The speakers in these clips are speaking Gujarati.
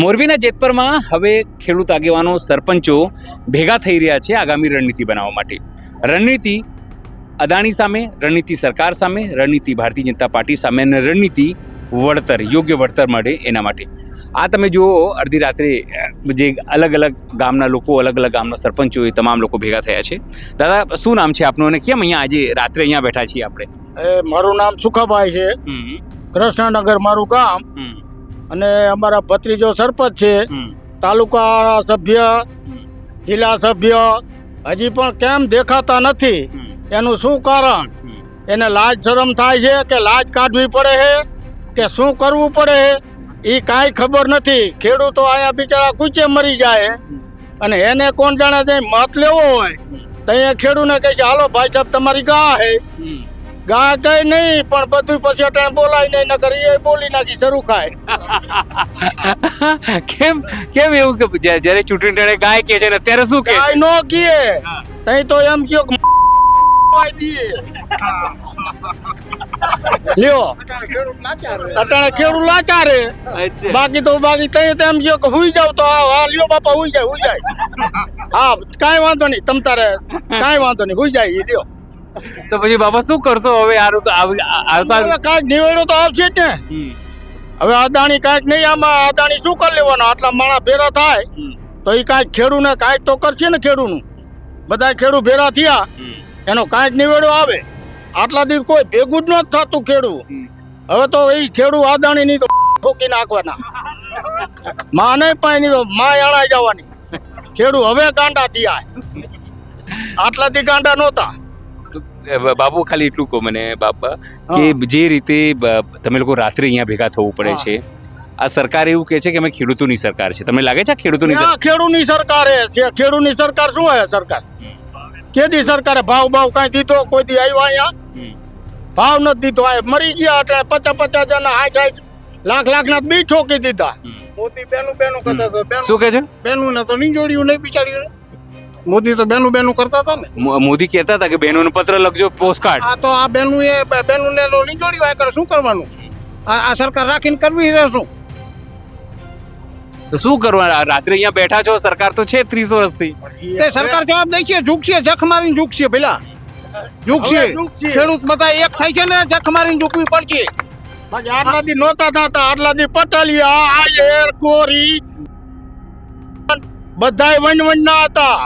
મોરબીના જેતપરમાં હવે ખેડૂત આગેવાનો સરપંચો ભેગા થઈ રહ્યા છે આગામી રણનીતિ બનાવવા માટે. રણનીતિ અદાણી સામે, રણનીતિ સરકાર સામે, રણનીતિ ભારતીય જનતા પાર્ટી સામે અને રણનીતિ વળતર, યોગ્ય વળતર મળે એના માટે. આ તમે જુઓ, અડધી રાત્રે જે અલગ અલગ ગામના લોકો, અલગ અલગ ગામના સરપંચો, એ તમામ લોકો ભેગા થયા છે. દાદા, શું નામ છે આપનું અને કેમ અહીંયા આજે રાત્રે અહીંયા બેઠા છીએ આપણે? મારું નામ સુખાભાઈ છે, કૃષ્ણનગર મારું ગામ, અને અમારા ભત્રીજો સરપંચ છે, તાલુકા સભ્ય, જિલ્લા સભ્ય, હજી પણ કેમ દેખાતા નથી? એનું શું કારણ? એને લાજ શરમ થાય છે કે લાજ કાઢવી પડે છે કે શું કરવું પડે છે એ કાંઈ ખબર નથી. ખેડૂતો આયા બિચારા કૂચે મરી જાય, અને એને કોણ જાણે છે મત લેવો હોય તો અહીંયા ખેડૂતને કહે છે હાલો ભાઈ સાહેબ તમારી ગા હે, ગા કઈ નહીં પણ બધું પછી અટાણે બોલાય નહીં, નકર એ બોલી નાખી શરૂ ખાય. કેમ કેમ એવું કે જ્યારે ચૂંટણી ટાણે ગાય કે છે ને અત્યારે શું કે ગાય નો કીએ તઈ તો એમ કયો કે દીએ લ્યો અટાણે ખેડૂત લાચારે. બાકી તઈ તો એમ કયો કે હુઈ જાવ તો હા લ્યો બાપા હુઈ જાય હા કાંઈ વાંધો નહીં, તમ તારે કાંઈ વાંધો નહીં, હુઈ જાય લ્યો. તો પછી બાબા શું કરશો હવે? કાંઈક નિવેડો તો આવશે જ ને. હવે અદાણી કાંઈક નહીં, આમાં અદાણી શું કરી લેવાનો? આટલા માણસ ભેરા થાય તો એ કાંઈક ખેડૂને કાંઈક તો કરશે ને. ખેડૂતનું બધા ખેડૂત ભેરા થયા એનો કાંઈક નિવેડો આવે. આટલા દિવસ કોઈ ભેગું જ નથી થતું ખેડૂત. હવે તો એ ખેડૂત અદાણીની તો ઠોકી નાખવાના, માં નહીં પાણી તો માં અણાઈ જવાની. ખેડૂત હવે ગાંડા થયા, આટલાથી ગાંડા નહોતા. બાબુ, ખાલી એટલું કહો મને બાપા કે જે રીતે તમે લોકો રાત્રે અહીંયા ભેગા થવું પડે છે, આ સરકાર એવું કહે છે કે અમે ખેડૂતોની સરકાર છે. તમને લાગે છે ખેડૂતોની સરકાર? ખેડૂતની સરકાર છે. ખેડૂતની સરકાર શું હે? સરકાર કેદી સરકારે ભાવ કાંઈ દીધો? કોઈ દી આવ્યો અહીંયા ભાવ નથી દીધો? આ મરી ગયા એટલે 50 જણા 60 લાખ ના બી ઠોકી દીધા. મોદી બેનું કરતા હતા. શું કહે છે? બેનું ને તો નહીં જોડ્યું, નહીં બિચાર્યું. મોદી તો બેનું કરતા હતા ને. મોદી કહેતા હતા કે બહેનોને પત્ર લખજો, પોસ્ટકાર્ડ. આ તો આ બેનું ને નહીં જોડ્યું. આ શું કરવાનું? આ સરકાર રાખીને કરવી છે શું? તો શું કરવા? રાત્રે અહીંયા બેઠા છો, સરકાર તો છે 30 વર્ષથી. તે સરકાર જવાબ દે છે, ઝૂકશે, જખ મારીને ઝૂકશે. પેલા ઝૂકશે. ખેડૂત બધા એક થાય છે ને, જખ મારીને ઝૂકવી પડશે. આટલા દી નહોતા થતા, આટલા દી પટાલિયા, આયર, કોરી બધાય વણ ના હતા,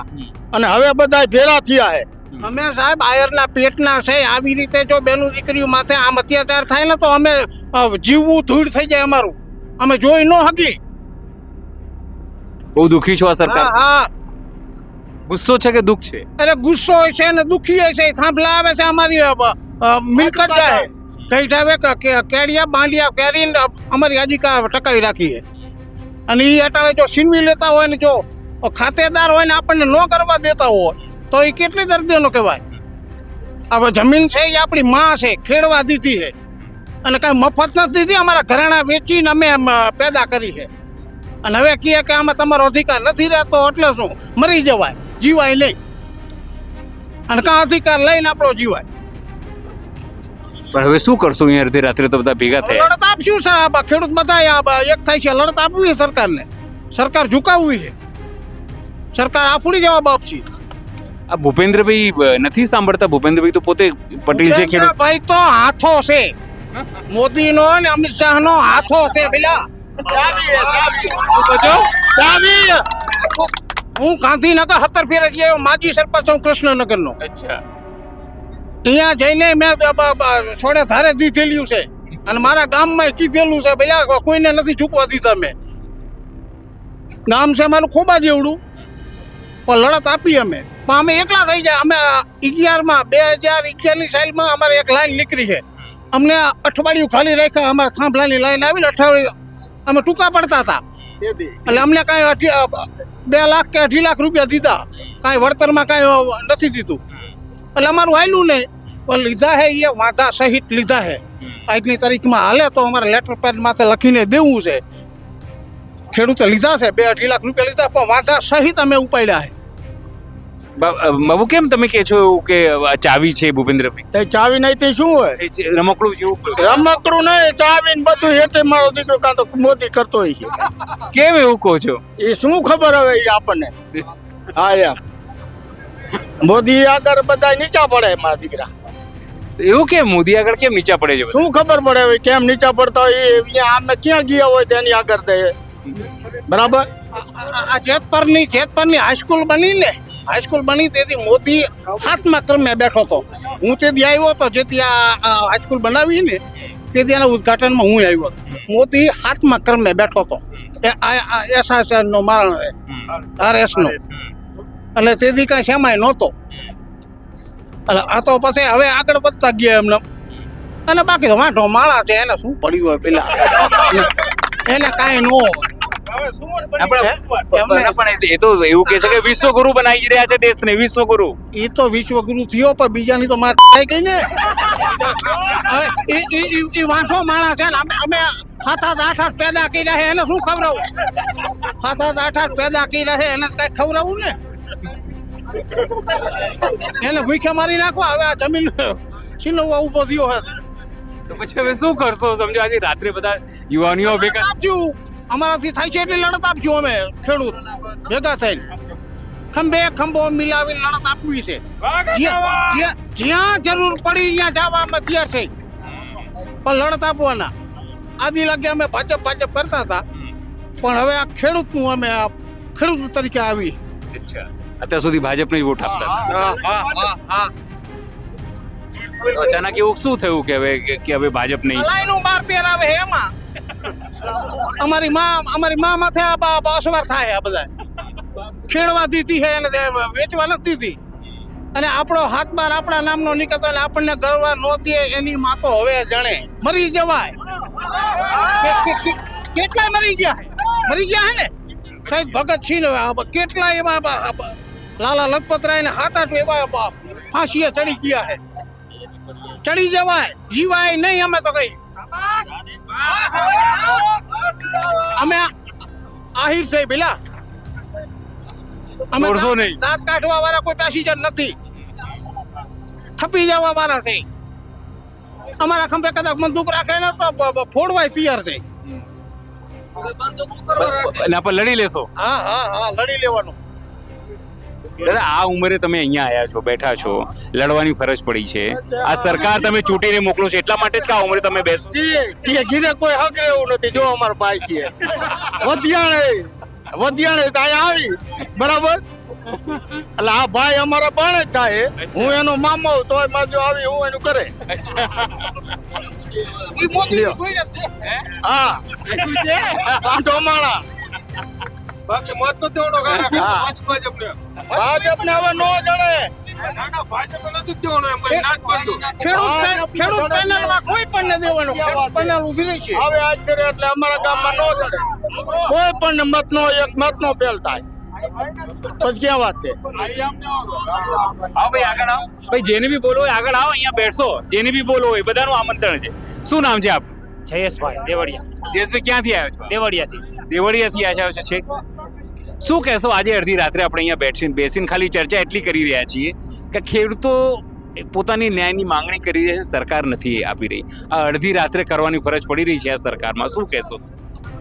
અને હવે બધાય ભેરા થયા હે. અમે સાહેબ આયરના પેટના છે. આવી રીતે જો બેનું દીકરીઓ માથે આમ અત્યાચાર થાય ને તો અમે જીવવું ધૂળ થઈ જાય અમારું. અમે જોઈ ન હકી. બહુ દુખી છો આ સરકાર? હા. ગુસ્સો છે કે દુઃખ છે? અરે ગુસ્સો હોય છે ને દુખી હોય છે. થાંભલા આવે છે, અમારી મિલકત જાય. કઈ ટાઈમે કેડિયા બાંડિયા કેરીને અમારી આજીકા ટકાવી રાખીએ. અને એ અટાણે જો છીનવી લેતા હોય ને, જો ખાતેદાર હોય ને આપણને ન કરવા દેતા હોય તો એ કેટલી દર્દીઓનો કહેવાય. હવે જમીન છે એ આપણી માં છે, ખેડવા દીધી છે, અને કાંઈ મફત નથી દીધી. અમારા ઘરાણા વેચીને અમે પેદા કરી છે. અને હવે કહે કે આમાં તમારો અધિકાર નથી રહેતો એટલે શું? મરી જવાય, જીવાય નહીં. અને કાં અધિકાર લઈને આપણો જીવાય. પણ હવે શું કરશો? અહીંયા અડધી રાત્રે તો બધા ભેગા થયા. લડત આપશું સર. ખેડૂત બધા એક થાય છે. લડત આપવી છે સરકારને. સરકાર ઝુકાવવી છે. સરકાર આપણી જવાબ આપશે. આ ભૂપેન્દ્રભાઈ નથી સાંભળતા? ભૂપેન્દ્રભાઈ તો પોતે પટેલ છે. ભાઈ તો હાથો છે મોદીનો ને અમિત શાહનો હાથો છે. પેલા હું ગાંધીનગર 17 ફેરે ગયો. માજી સરપંચ હું કૃષ્ણનગરનો. અહીંયા જઈને મેં છોડે ધારે દીધેલું છે, અને મારા ગામમાં કીધેલું છે પેલા કોઈને નથી ચૂકવા દીધા. મેં ગામ છે મારું ખોબા જેવડું, પણ લડત આપી અમે. પણ અમે એકલા થઈ જાય. અમે 2011ની સાલમાં અમારે એક લાઈન નીકળી છે. અમને અઠવાડિયું ખાલી રાખ્યા. અમારા થાંભલાની લાઈન આવીને અઠવાડિયું અમે ટૂંકા પડતા હતા. એટલે અમને કાંઈ 2 લાખ કે 2.5 લાખ રૂપિયા દીધા. કાંઈ વળતરમાં કાંઈ નથી દીધું. એટલે અમારું હાલ્યું નહીં. પણ લીધા હે એ વાંધા સહિત લીધા હે. આજની તારીખમાં હાલે તો અમારે લેટર પેડ માથે લખીને દેવું છે. ખેડૂતે લીધા છે, 2-2.5 લાખ રૂપિયા લીધા, પણ વાંધા સહિત અમે ઉપાડ્યા છે. બાબુ કેમ તમે કહે છો એવું કે આ ચાવી છે ભૂપેન્દ્રભાઈ તે ચાવી નહીં તે શું હોય એ જે રમકડું છે એવું કહો. રમકડું નહીં ચાવી ને બધું હેઠે મારો દીકરો કાં તો મોદી કરતો હોય છે કેમ એવું કહો છો? એ શું ખબર હવે એ આપણને હા એમ મોદી આગળ બધા નીચા પડે મારા દીકરા એવું કેમ મોદી આગળ કેમ નીચા પડે છે બધા? શું ખબર પડે હવે કેમ નીચા પડતા હોય એ અહીંયા આમને ક્યાં ગયા હોય તેની આગળ તે બરાબર આ જેતપરની હાઈસ્કૂલ બની ને હાઈસ્કૂલ બની તેથી મોદી 7મા ક્રમે બેઠો હતો. હું તેથી આવ્યો હતો જેથી આ હાઈસ્કૂલ બનાવી ને તેથી એના ઉદઘાટનમાં હું આવ્યો હતો. મોદી 7મા ક્રમે બેઠો હતો SRSR નો મારણ RS નો એટલે તેથી કાંઈ સેમાય નહોતો. એટલે આ તો પછી હવે આગળ વધતા ગયા એમને અને બાકી તો વાંઢો માળા છે એને શું પડ્યું હોય પેલા એને કાંઈ ન હોય. પણ એ તો એવું કે છે કે વિશ્વગુરુ બનાવી રહ્યા છે દેશને, વિશ્વગુરુ. એ તો વિશ્વગુરુ થયો પણ બીજાની તો માર થાય ગઈ ને હવે એ વાંઢો માણસ છે ને અમે 7-8 પેદા કર્યા છે એને શું ખવડાવું 7-8 પેદા કર્યા છે એને કઈ ખવડાવું ને એને ભૂખ્યા મારી નાખવા. હવે આ જમીન છીનવવા ઉભો થયો હે તો પછી હવે શું કરશો? સમજો આજે રાત્રે બધા યુવાનીઓ ભેગા આપજો અમારાથી થાય છે એટલી લડત આપજો અમે ખેડૂત ભેગા થઈને ખંભો મિલાવી લડત આપવી છે. જ્યાં જરૂર પડી ત્યાં જવા અમે તૈયાર થઈ પણ લડત આપવાના. આદિ લાગે અમે ભાજપ કરતા હતા પણ હવે આ ખેડૂતનું અમે ખેડૂત તરીકે આવી. અચ્છા, અત્યાર સુધી ભાજપને જ વોટ આપતા હતા. તો અચાનક એવું શું થયું કે હવે ભાજપ નહીં? લાઈનું 12-13 આવે છે એમાં અમારી માં માથે અસવાર થાય આ બધા ખેડવા દીધી છે અને વેચવા નથી દીધી અને આપણો હાથ બાર આપણા નામનો નીકળતો એટલે આપણને ગરવા નહોતી એની માં તો હવે જાણે મરી જવાય. કેટલાય મરી ગયા હે ને સાહેબ ભગતસિંહ કેટલા એવા લાલા લખપતરાય ને 7-8 એવા ફાંસીએ ચડી ગયા છે. ચડી જવાય જીવાય નહીં. અમે તો કઈ અમે આહિર છે પેલા અમે છોડશો નહીં. દાંત કાઢવા વાળા કોઈ પેસેન્જર નથી, થપી જવા વાળા છે. અમારા ખંભે કદાચ બંદૂક રાખે ને તો ફોડવાય તૈયાર છે. ના પણ લડી લેશો? હા લડી લેવાનું. દાદા આ ઉંમરે તમે અહીંયા આયા છો, બેઠા છો, લડવાની ફરજ પડી છે. આ સરકાર તમે ચૂંટીને મોકલો છો એટલા માટે જ કે આ ઉંમરે તમે બેસો? ગીરે કોઈ હક એવું નથી. જો અમારા ભાઈ છે વધ્યાણે ત્યાં આવી બરાબર એટલે આ ભાઈ અમારા બાણે જ થાય. હું એનો મામો તોય માજો આવી હું એનું કરે. ઈ મોદી કોઈ જ છે. હા તો માણા બાકી મત ન દેવાનો ભાજપને હવે નો જણે. ખેડૂત પેનલમાં કોઈ પણ ન દેવાનો. ખેડૂત પેનલ ઊભી રહી છે. હવે આજ કરે એટલે અમારા ગામમાં નો જણે. કોઈ પણ મત નો એક મત નો ફેલ થાય પછી ક્યાં વાત છે? આવો ભાઈ આગળ આવો. ભાઈ જેને બી બોલો હોય આગળ આવો, અહીંયા બેઠો. જેને બી બોલો હોય બધાનું આમંત્રણ છે. શું નામ છે આપ? જયેશભાઈ દેવડિયા. જયેશભાઈ ક્યાંથી આવ્યો છો? દેવડિયાથી આવ્યા છો છે. શું કહેશો? આજે અડધી રાત્રે આપણે અહીંયા બેસીને ખાલી ચર્ચા એટલી કરી રહ્યા છીએ કે ખેડૂતો પોતાની ન્યાયની માંગણી કરી રહ્યા છે, સરકાર નથી આપી રહી. આ અડધી રાત્રે કરવાની ફરજ પડી રહી છે આ સરકારમાં. શું કહેશો?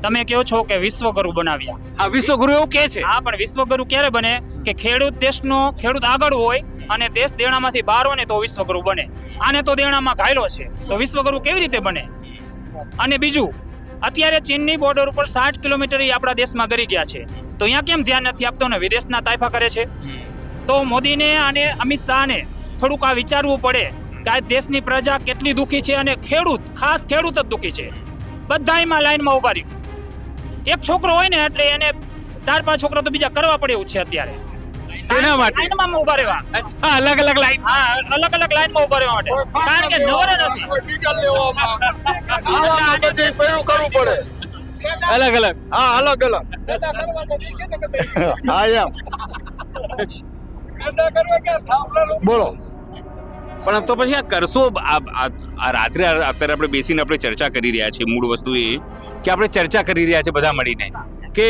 તમે કહો છો કે વિશ્વગુરુ બનાવ્યા. આ વિશ્વગુરુ એવું કે છે? હા, પણ વિશ્વગુરુ ક્યારે બને કે ખેડૂત આગળ હોય અને દેશ દેણામાંથી બહાર હોય ને તો વિશ્વગુરુ બને. આને તો દેણામાં ઘાયલો છે તો વિશ્વગુરુ કેવી રીતે બને? અને બીજું, અત્યારે ચીનની બોર્ડર ઉપર 60 કિલોમીટર આપણા દેશમાં ગરી ગયા છે તો અહીંયા કેમ ધ્યાન નથી આપતો ને વિદેશના તાયફા કરે છે? તો મોદીને અને અમિત શાહને થોડુંક આ વિચારવું પડે કે આ દેશની પ્રજા કેટલી દુઃખી છે અને ખાસ ખેડૂત જ દુઃખી છે. બધા એમાં લાઈનમાં ઉભા રહ્યું. એક છોકરો હોય ને એટલે એને 4-5 છોકરા તો બીજા કરવા પડે એવું છે અત્યારે. એના માટે લાઈનમાં ઉભા રહેવા. અચ્છા, અલગ અલગ લાઈન. હા, અલગ અલગ લાઈનમાં ઉભા રહેવા માટે. કારણ કે નવરે નથી. કરવું પડે. અલગ અલગ. હા અલગ અલગ. હા એમ બોલો. પણ તો પછી આ કરશો આ રાત્રે અત્યારે આપણે બેસીને આપણે ચર્ચા કરી રહ્યા છીએ. મૂળ વસ્તુ એ કે આપણે ચર્ચા કરી રહ્યા છીએ બધા મળીને કે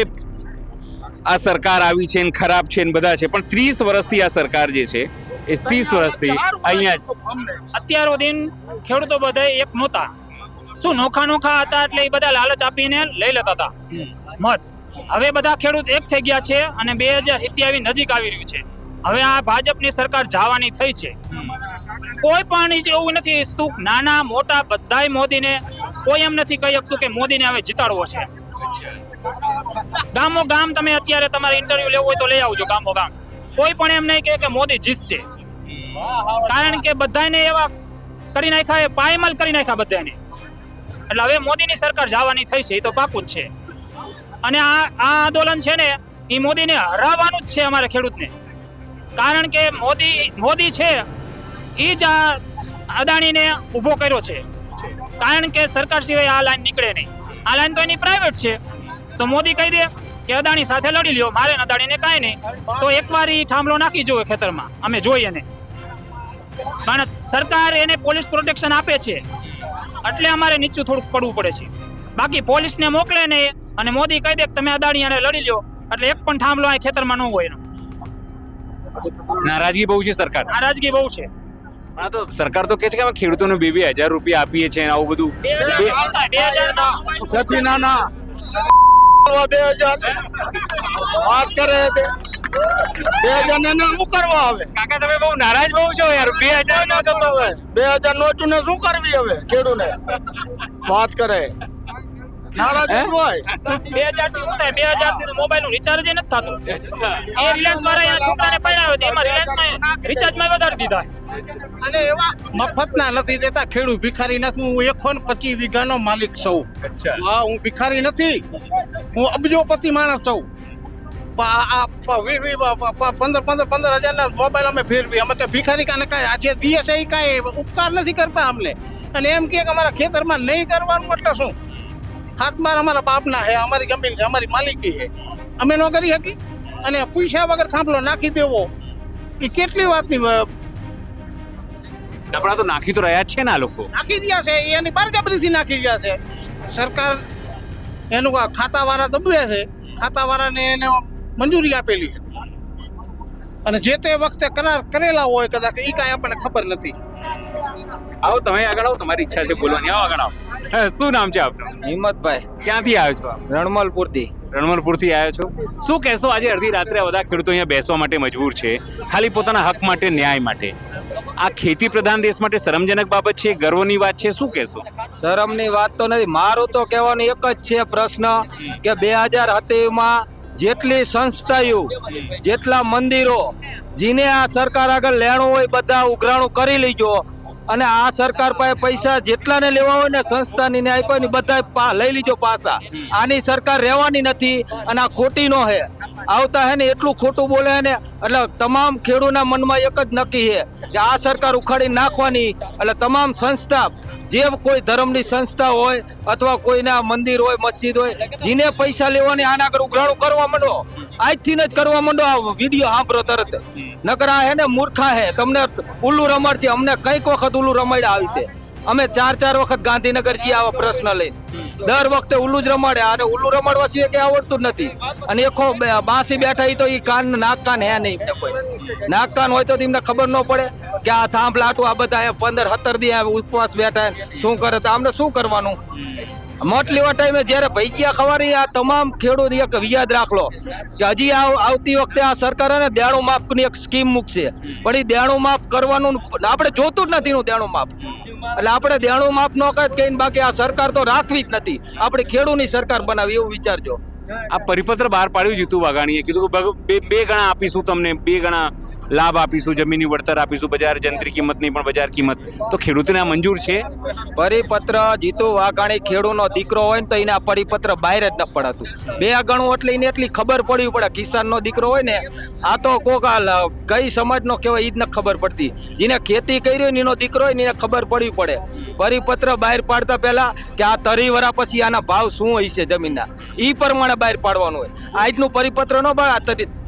આ સરકાર આવી છે ને ખરાબ છે ને બધા છે, પણ 30 વર્ષથી આ સરકાર જે છે એ 30 વર્ષથી અહીંયા જ અત્યારો દિન ખેડૂતો બધા એક નહોતા, શું નોખા હતા એટલે એ બધા લાલચ આપીને લઈ લેતા હતા મત. હવે બધા ખેડૂત એક થઈ ગયા છે અને 2027 નજીક આવી રહ્યું છે. હવે આ ભાજપની સરકાર જવાની થઈ છે. કોઈ પણ એવું નથી ઈચ્છતું, નાના મોટા બધાય મોદીને, કોઈ એમ નથી કહી શકતું કે મોદીને હવે જીતાડવો છે. ગામો ગામ તમે અત્યારે તમારે ઇન્ટરવ્યુ લેવું હોય તો લઈ આવજો ગામો ગામ. કોઈ પણ એમ નહીં કહે કે મોદી જીતશે, કારણ કે બધાને એવા કરી નાખ્યા, પાયમાલ કરી નાખ્યા બધાને. એટલે હવે મોદીની સરકાર જવાની થઈ છે, એ તો પાકું જ છે. અને આ આંદોલન છે ને એ મોદીને હરાવવાનું જ છે અમારે ખેડૂતને, કારણ કે મોદી છે એ જ આ અદાણીને ઊભો કર્યો છે. કારણ કે સરકાર સિવાય આ લાઈન નીકળે નહીં. આ લાઈન તો એની પ્રાઇવેટ છે, તો મોદી કહી દે કે અદાણી સાથે લડી લ્યો, મારે અદાણીને કાંઈ નહીં, તો એકવાર એ થાંભલો નાખી જોવે ખેતરમાં, અમે જોઈએ એને. કારણ સરકાર એને પોલીસ પ્રોટેક્શન આપે છે એટલે અમારે નીચું થોડુંક પડવું પડે છે. બાકી પોલીસને મોકલે ને અને મોદી કહી દે કે તમે અદાણી અને લડી લ્યો, એટલે એક પણ થાંભલો આ ખેતરમાં ન હોય એનો. નારાજગી બહુ છે સરકાર. નારાજગી બહુ છે. આ તો સરકાર તો કહે છે કે અમે ખેડૂતોને 2,000 રૂપિયા આપીએ છીએ ને આવું બધું. 2000 નથી નાના 2000 વાત કરે છે 2000 ને શું કરવા હવે? કાકા તમે બહુ નારાજ બહુ છો યાર. 2,000 નો તો હવે 2000 નોટું ને શું કરવી હવે ખેડૂને? વાત કરે નારાજ હોય. 2000 થી શું થાય? 2000 થી મોબાઈલ નું રિચાર્જ નથી થતું. એ રિલાયન્સ વાળા એના છોકરાને પડાવ્યો તો એમાં રિલાયન્સમાં રિચાર્જમાં વધારી દીધા. અને એવા મફતના નથી દેતા. ખેડૂત ભિખારી નથી. હું 125 વીઘાનો માલિક છું. હા, હું ભિખારી નથી, હું અબજોપતિ માણસ છું. 15,000 મોબાઈલ અમે ફેરવી. અમે તો ભિખારી કાને કાંઈ આજે દીએ છે એ કાંઈ ઉપકાર નથી કરતા અમને. અને એમ કે અમારા ખેતરમાં નહીં કરવાનું એટલે શું? હાથ બાર અમારા બાપના હે, અમારી જમીન છે, અમારી માલિકી છે, અમે ન કરી શકી. અને પૈસા વગર થાંભલો નાખી દેવો એ કેટલી વાતની આપણા તો નાખી તો રહ્યા જ છે ને આ લોકો. નાખી રહ્યા છે, એની બળજબરીથી નાખી રહ્યા છે. સરકાર એનું ખાતાવાળા દબવે છે, ખાતાવાળાને એને મંજૂરી આપેલી છે. અને જે તે વખતે કરાર કરેલા હોય કદાચ એ કાંઈ આપણને ખબર નથી. આવો તમે આગળ આવો, તમારી ઈચ્છા છે બોલવાની. આવો આગળ આવો. શું નામ છે આપનું? હિંમતભાઈ, ક્યાંથી આવ્યો છો આપ? રણમલપુરથી. રણમલપુરથી આવ્યો છો. શું કહેશો, આજે અડધી રાત્રે બધા ખેડૂતો અહીંયા બેસવા માટે મજબૂર છે, ખાલી પોતાના હક માટે, ન્યાય માટે. આ ખેતી પ્રધાન દેશ માટે શરમજનક બાબત છે, ગર્વની વાત છે, શું કહેશો? શરમની વાત તો નથી. મારું તો કહેવાનું એક જ છે પ્રશ્ન કે 2027માં જેટલી સંસ્થાઓ, જેટલા મંદિરો, જેને આ સરકાર આગળ લેણું હોય બધા ઉઘરાણું કરી લેજો. અને આ સરકાર પાસે પૈસા જેટલાને લેવા હોય ને સંસ્થાની ને આપ્યા ને બધા લઈ લીજો પાછા. આની સરકાર રહેવાની નથી અને આ ખોટી નો હે. આવતા હે ને એટલું ખોટું બોલે ને એટલે તમામ ખેડૂતના મનમાં એક જ નક્કી છે કે આ સરકાર ઉખાડી નાખવાની. એટલે તમામ સંસ્થા, જે કોઈ ધર્મની સંસ્થા હોય અથવા કોઈના મંદિર હોય, મસ્જિદ હોય, જેને પૈસા લેવાની આના આગળ ઉઘરાણું કરવા માંડો, આજથી જ કરવા માંડો. આ વિડીયો સાંભળો તરત. નકર આ હે ને મૂર્ખા હે, તમને ઉલ્લુ રમાડ છે. અમને કઈક વખત ઉલ્લુ રમાડ્યા આવી રીતે. અમે 4 વખત ગાંધીનગર જઈએ આવા પ્રશ્ન લઈને. દર વખતે ઉલ્લુ જ રમાડે. અને ઉલ્લુ રમાડવા સિવાય કઈ આવડતું જ નથી. અને એકો બાંસી બેઠા તો એ કાન નાક કાન હે નહીં એમને કોઈ. નાક કાન હોય તો એમને ખબર ન પડે કે આ થાંભલા આટું આ બધા 15-17 દી ઉપવાસ બેઠા શું કરે તો આમને શું કરવાનું? મત લેવા ટાઈમે જ્યારે ભૈયા ખવારી આ તમામ ખેડૂત એક યાદ રાખલો કે હજી આવતી વખતે આ સરકાર ને દેણું માફની એક સ્કીમ મૂકશે, પણ એ દેણું માફ કરવાનું આપણે જોતું જ નથી. દેણું માફ એટલે આપણે દેણું માફ ન કરે કહીને બાકી આ સરકાર તો રાખવી જ નથી. આપણે ખેડૂતની સરકાર બનાવી એવું વિચારજો. આ પરિપત્ર બહાર પાડ્યું જીતુ વાઘાણીએ, કીધું કે બે ગણા આપીશું તમને, 2 ગણા લાભ આપીશું, જમીનની વળતર આપીશું, બજાર જંત્રી કિંમત નહીં પણ બજાર કિંમત. તો ખેડૂતને આ મંજૂર છે? પરિપત્ર જીતુ વાઘાણી ખેડૂતનો દીકરો હોય ને તો એને આ પરિપત્ર બહાર જ ન પડાતું. 2 ગણું એટલે એને એટલી ખબર પડવી પડે. કિસાનનો દીકરો હોય ને, આ તો કોક કઈ સમાજનો કહેવાય એ જ ન ખબર પડતી. જેને ખેતી કરી હોય ને એનો દીકરો હોય ને એને ખબર પડવી પડે. પરિપત્ર બહાર પાડતા પહેલા કે આ 30 વર્ષ પછી આના ભાવ શું હોય છે જમીનના, એ પ્રમાણે બહાર પાડવાનું હોય. આજનું પરિપત્ર નો બહાર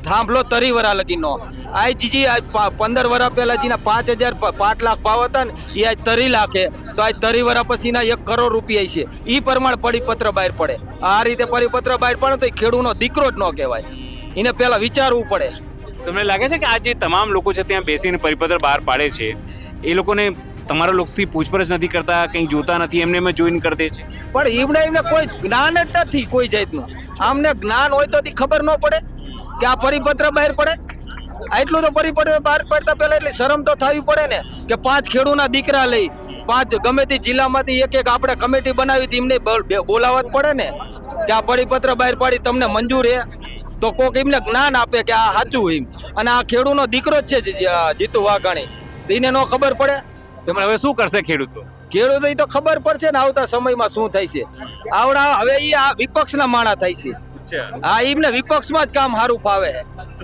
થાંભલો 30 વર્ષ લગીનો. આજ જી 15 વર્ષ પહેલા જેના 5,000 5 લાખ ભાવ હતા ને એ આજ 30 લાખે, તો આજ 30 વર્ષ પછીના 1 કરોડ રૂપિયા છે. એ પ્રમાણે પરિપત્ર બહાર પડે. આ રીતે પરિપત્ર બહાર પડે તો ખેડૂતનો દીકરો જ ન કહેવાય. એને પહેલા વિચારવું પડે. તમને લાગે છે કે આ જે તમામ લોકો છે ત્યાં બેસીને પરિપત્ર બહાર પાડે છે એ લોકોને તમારા લોકોથી પૂછપરછ નથી કરતા, કંઈ જોતા નથી, એમને એમ જોઈન કરી દે છે? પણ એમને કોઈ જ્ઞાન જ નથી કોઈ જાતનું. આમને જ્ઞાન હોય તો ખબર ન પડે કે આ પરિપત્ર બહાર પડે. એટલું તો પરિપત્ર બહાર પડતા પહેલા એટલી શરમ તો થવી પડે ને કે 5 ખેડૂના દીકરા લઈ 5 ગમે તે જિલ્લામાંથી એક આપણે કમિટી બનાવી હતી, એમને બોલાવવા જ પડે ને કે આ પરિપત્ર બહાર પાડી તમને મંજૂર હે, તો કોક એમને જ્ઞાન આપે કે આ સાચું એમ. અને આ ખેડૂનો દીકરો જ છે જીતુ વાઘાણી, તો એને ન ખબર પડે. તમે હવે શું કરશે ખેડૂતો? ખેડૂતો તો ખબર પડશે ને આવતા સમયમાં શું થાય છે. આવડા હવે એ આ વિપક્ષના માણા થાય છે. હા, એમને વિપક્ષમાં જ કામ સારું ફાવે,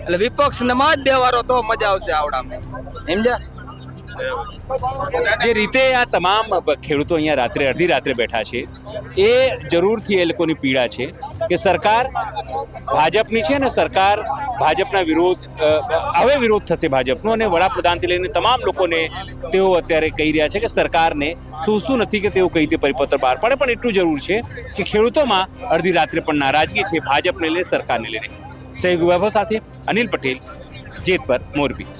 એટલે વિપક્ષમાં જ દેવારો તો મજા આવશે આવડામાં, સમજ્યા? જે રીતે આ તમામ ખેડૂતો અહીંયા રાત્રે અડધી રાત્રે બેઠા છે એ જરૂરથી એ લોકોની પીડા છે કે સરકાર ભાજપની છે ને સરકાર ભાજપના હવે વિરોધ થશે ભાજપનો, અને વડાપ્રધાનથી લઈને તમામ લોકોને તેઓ અત્યારે કહી રહ્યા છે કે સરકારને સૂઝતું નથી કે તેઓ કઈ રીતે પરિપત્ર બહાર પાડે, પણ એટલું જરૂર છે કે ખેડૂતોમાં અડધી રાત્રે પણ નારાજગી છે ભાજપને લઈને, સરકારને લઈને. સહયોગી વૈભવ સાથે અનિલ પટેલ, જેતપર, મોરબી.